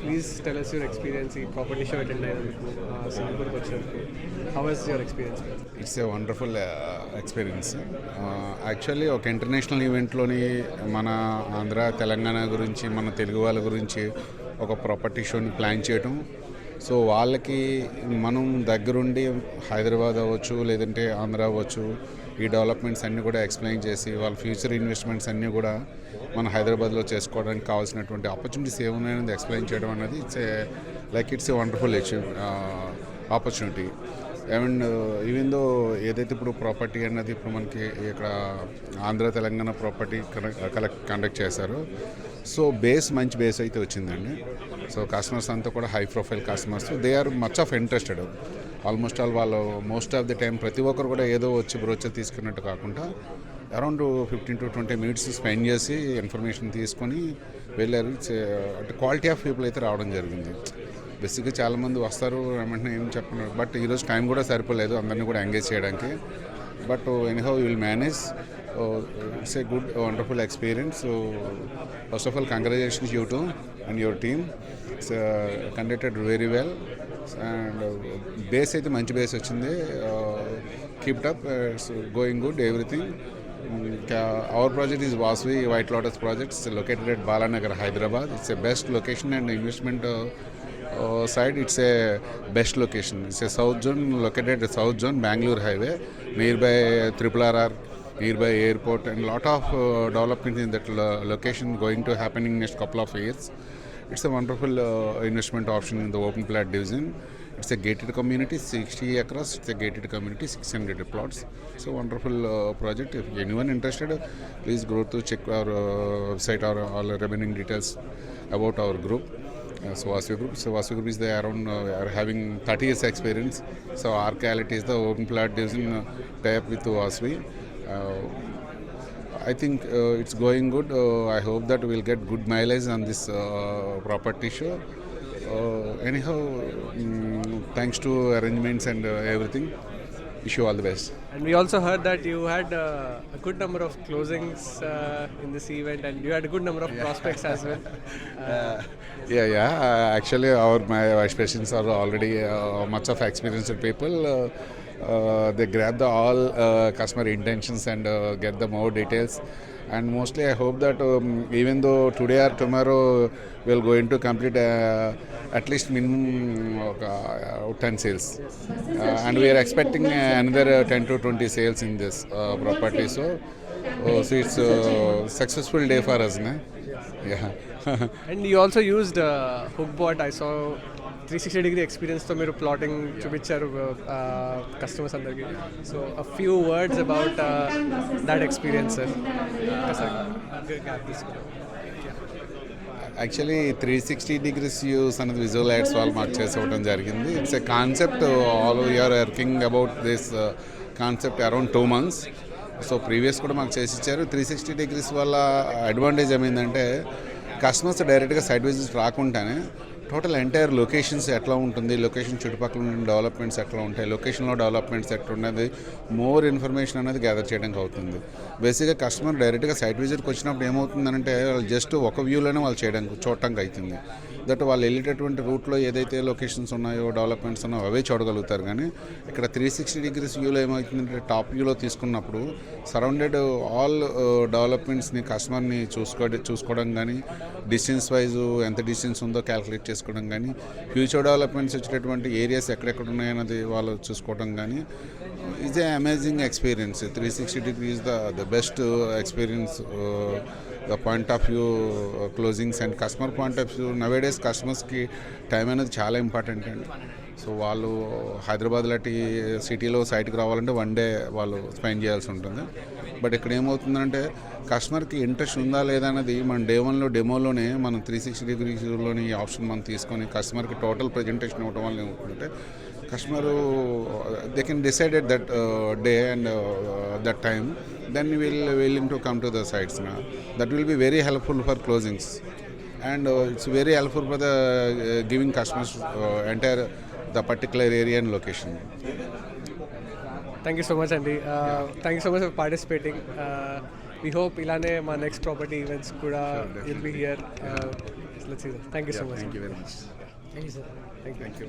Please tell us your experience ఈ property show attend అయినందుకు సింగపూర్కి వచ్చినందుకు. How was your experience? It's a wonderful experience. Actually ఒక international ఈవెంట్లోని మన ఆంధ్ర తెలంగాణ గురించి మన తెలుగు వాళ్ళ గురించి ఒక ప్రాపర్టీ షోని ప్లాన్ చేయటం. సో వాళ్ళకి మనం దగ్గరుండి హైదరాబాద్ అవ్వచ్చు లేదంటే ఆంధ్ర అవ్వచ్చు ఈ డెవలప్మెంట్స్ అన్నీ కూడా ఎక్స్ప్లెయిన్ చేసి వాళ్ళ ఫ్యూచర్ ఇన్వెస్ట్మెంట్స్ అన్నీ కూడా మన హైదరాబాద్లో చేసుకోవడానికి కావాల్సినటువంటి ఆపర్చునిటీస్ ఏమున్నాయనేది ఎక్స్ప్లెయిన్ చేయడం అనేది it's a wonderful opportunity. And even though ఏదైతే ఇప్పుడు ప్రాపర్టీ అన్నది ఇప్పుడు మనకి ఇక్కడ ఆంధ్ర తెలంగాణ ప్రాపర్టీ కండక్ట్ చేశారో సో మంచి బేస్ అయితే వచ్చిందండి. సో కస్టమర్స్ అంతా కూడా high profile customers, they are much of interested. Almost all వాళ్ళు మోస్ట్ ఆఫ్ ది టైం ప్రతి ఒక్కరు కూడా ఏదో వచ్చి బ్రోచర్ తీసుకున్నట్టు కాకుండా అరౌండ్ 15 to 20 minutes స్పెండ్ చేసి ఇన్ఫర్మేషన్ తీసుకొని వెళ్ళారు. అంటే క్వాలిటీ ఆఫ్ పీపుల్ అయితే రావడం జరిగింది. బేసిక్గా చాలామంది వస్తారు ఏమంటే ఏం చెప్పను, బట్ ఈరోజు టైం కూడా సరిపోలేదు అందరినీ కూడా ఎంగేజ్ చేయడానికి. But anyhow you will manage. It's a good wonderful experience. So first of all congratulations you to and your team. It's conducted very well and base అయితే మంచి బేస్ వచ్చింది. Keep up, it's going good everything. Our project is Vasvi White Lotus project. It's located at Balanagar, Hyderabad. It's a best location and investment side. It's a best location. It's a south zone, located at the south zone, Bangalore highway, nearby RRR, nearby airport, and lot of development in that location going to happen in next couple of years. It's a wonderful investment option in the open plat division. It's a gated community, 60 across. It's a gated community, 600 plots. It's a wonderful project. If anyone interested, please go to check our website or all remaining details about our group. So Vasvi Group. So Vasvi Group is there around are having 30 years experience. So our quality is the open plat division tie-up with Vasvi. I think it's going good. I hope that we'll get good mileage on this property show. Anyhow, thanks to arrangements and everything, wish you all the best. And we also heard that you had a good number of closings in this event, and you had a good number of prospects as well. Actually, my vice presidents are already much of experienced people. They grab the all customer intentions and get the more details. And mostly I hope that even though today or tomorrow we're going to complete at least minimum 10 sales. And we are expecting another 10 to 20 sales in this property. So it's a successful day for us. Yeah. And you also used Hookbot. I saw 360-degree experience తో మీరు plotting చూపించారు కస్టమర్స్ అందరికి. So a few words about that experience, sir. Actually 360 degrees use అనేది visual ads వాళ్ళు మాకు చేసేవడం జరిగింది. It's a concept. All we're working about this concept around 2 months. So previous కూడా మాకు చేసి ఇచ్చారు. 360 degrees వల్ల అడ్వాంటేజ్ ఏమైందంటే కస్టమర్స్ డైరెక్ట్గా సైట్ విజిట్స్ రాకుండానే టోటల్ ఎంటైర్ లొకేషన్స్ ఎట్లా ఉంటుంది, లొకేషన్ చుట్టుపక్కల ఉన్న డెవలప్మెంట్స్ ఎట్లా ఉంటాయి, లొకేషన్లో డెవలప్మెంట్స్ ఎట్లా ఉన్నది, మోర్ ఇన్ఫర్మేషన్ అనేది గ్యాదర్ చేయడానికి అవుతుంది. బేసిక్గా కస్టమర్ డైరెక్ట్గా సైట్ విజిట్కి వచ్చినప్పుడు ఏమవుతుందంటే వాళ్ళు జస్ట్ ఒక వ్యూలోనే వాళ్ళు చూడటానికి అవుతుంది. దట్ వాళ్ళు వెళ్ళేటటువంటి రూట్లో ఏదైతే లొకేషన్స్ ఉన్నాయో డెవలప్మెంట్స్ ఉన్నాయో అవే చూడగలుగుతారు. కానీ ఇక్కడ 360 degrees వ్యూలో ఏమవుతుందంటే టాప్ వ్యూలో తీసుకున్నప్పుడు సరౌండెడ్ ఆల్ డెవలప్మెంట్స్ని కస్టమర్ని చూసుకోవడం కానీ, డిస్టెన్స్ వైజ్ ఎంత డిస్టెన్స్ ఉందో క్యాలిక్యులేట్ చేసుకోవడం కానీ, ఫ్యూచర్ డెవలప్మెంట్స్ వచ్చేటటువంటి ఏరియాస్ ఎక్కడెక్కడ ఉన్నాయన్నది వాళ్ళు చూసుకోవడం కానీ, is a amazing experience. 360 degrees the best experience. The point of view closings and customer point of view, nowadays కస్టమర్స్కి టైం అనేది చాలా ఇంపార్టెంట్ అండి. సో వాళ్ళు హైదరాబాద్ లాంటి సిటీలో సైట్కి రావాలంటే 1 day వాళ్ళు స్పెండ్ చేయాల్సి ఉంటుంది. బట్ ఇక్కడ ఏమవుతుందంటే కస్టమర్కి ఇంట్రెస్ట్ ఉందా లేదా అనేది మన డే 1లో డెమోలోనే మనం 360 degreesలోని ఈ ఆప్షన్ మనం తీసుకొని కస్టమర్కి టోటల్ ప్రజెంటేషన్ ఇవ్వడం వల్ల ఏమవుతుందంటే customer they can decide at that day and that time, then we will willing to come to the sites now. That will be very helpful for closings, and it's very helpful for the giving customers entire the particular area and location. Thank you so much, Andy. Thank you so much for participating. We hope ilane ma next property events kuda you'll be here. let's see that. Thank you so much. Thank you very much Thank you, sir. Thank you. Thank you